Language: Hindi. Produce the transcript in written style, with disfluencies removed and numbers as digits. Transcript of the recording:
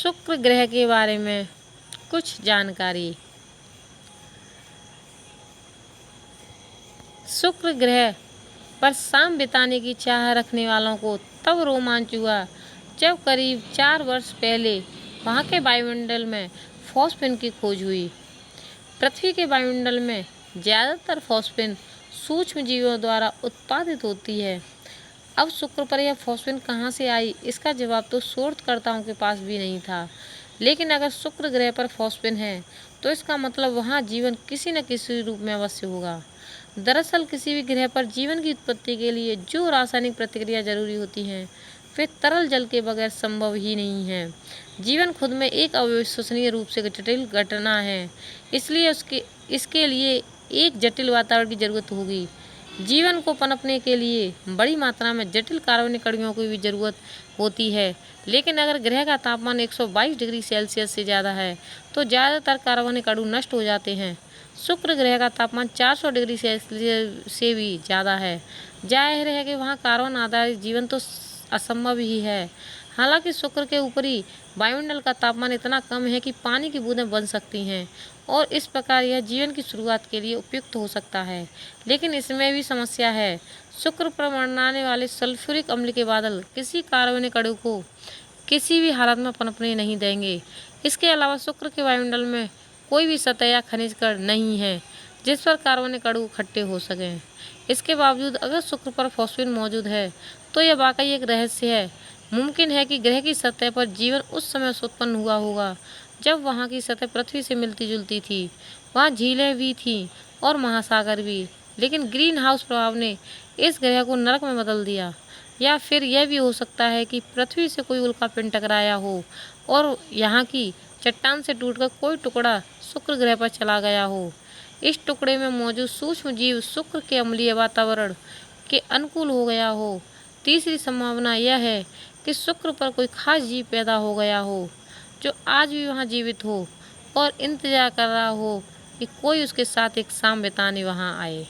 शुक्र ग्रह के बारे में कुछ जानकारी। शुक्र ग्रह पर शाम बिताने की चाह रखने वालों को तब रोमांच हुआ जब करीब 4 वर्ष पहले वहाँ के वायुमंडल में फॉस्फेन की खोज हुई। पृथ्वी के वायुमंडल में ज़्यादातर फॉस्फेन सूक्ष्म जीवों द्वारा उत्पादित होती है। अब शुक्र पर यह फॉस्फेन कहाँ से आई, इसका जवाब तो शोधकर्ताओं के पास भी नहीं था। लेकिन अगर शुक्र ग्रह पर फॉस्फेन है तो इसका मतलब वहाँ जीवन किसी न किसी रूप में अवश्य होगा। दरअसल किसी भी ग्रह पर जीवन की उत्पत्ति के लिए जो रासायनिक प्रतिक्रिया जरूरी होती हैं वे तरल जल के बगैर संभव ही नहीं है। जीवन खुद में एक अविश्वसनीय रूप से जटिल घटना है, इसलिए इसके लिए एक जटिल वातावरण की जरूरत होगी। जीवन को पनपने के लिए बड़ी मात्रा में जटिल कार्बनिक अणुओं की भी जरूरत होती है। लेकिन अगर ग्रह का तापमान 122 डिग्री सेल्सियस से ज़्यादा है तो ज़्यादातर कार्बनिक अणु नष्ट हो जाते हैं। शुक्र ग्रह का तापमान 400 डिग्री सेल्सियस से भी ज़्यादा है। जाहिर है कि वहाँ कार्बन आधारित जीवन तो असंभव ही है। हालांकि शुक्र के ऊपरी वायुमंडल का तापमान इतना कम है कि पानी की बूंदें बन सकती हैं और इस प्रकार यह जीवन की शुरुआत के लिए उपयुक्त हो सकता है। लेकिन इसमें भी समस्या है। शुक्र पर मंडराने वाले सल्फ्यूरिक अम्ल के बादल किसी कार्बनिक अणु को किसी भी हालत में पनपने नहीं देंगे। इसके अलावा शुक्र के वायुमंडल में कोई भी सतह या खनिज कण नहीं है जिस पर कार्बनिक अणु इकट्ठे हो सकें। इसके बावजूद अगर शुक्र पर फॉस्फेन मौजूद है तो यह वाकई एक रहस्य है। मुमकिन है कि ग्रह की सतह पर जीवन उस समय से उत्पन्न हुआ होगा जब वहाँ की सतह पृथ्वी से मिलती जुलती थी। वहाँ झीलें भी थीं और महासागर भी, लेकिन ग्रीन हाउस प्रभाव ने इस ग्रह को नरक में बदल दिया। या फिर यह भी हो सकता है कि पृथ्वी से कोई उल्कापिंड टकराया हो और यहाँ की चट्टान से टूटकर कोई टुकड़ा शुक्र ग्रह पर चला गया हो। इस टुकड़े में मौजूद सूक्ष्म जीव शुक्र के अम्लीय वातावरण के अनुकूल हो गया हो। तीसरी संभावना यह है कि शुक्र पर कोई खास जीव पैदा हो गया हो जो आज भी वहाँ जीवित हो और इंतजार कर रहा हो कि कोई उसके साथ एक शाम बिताने वहाँ आए।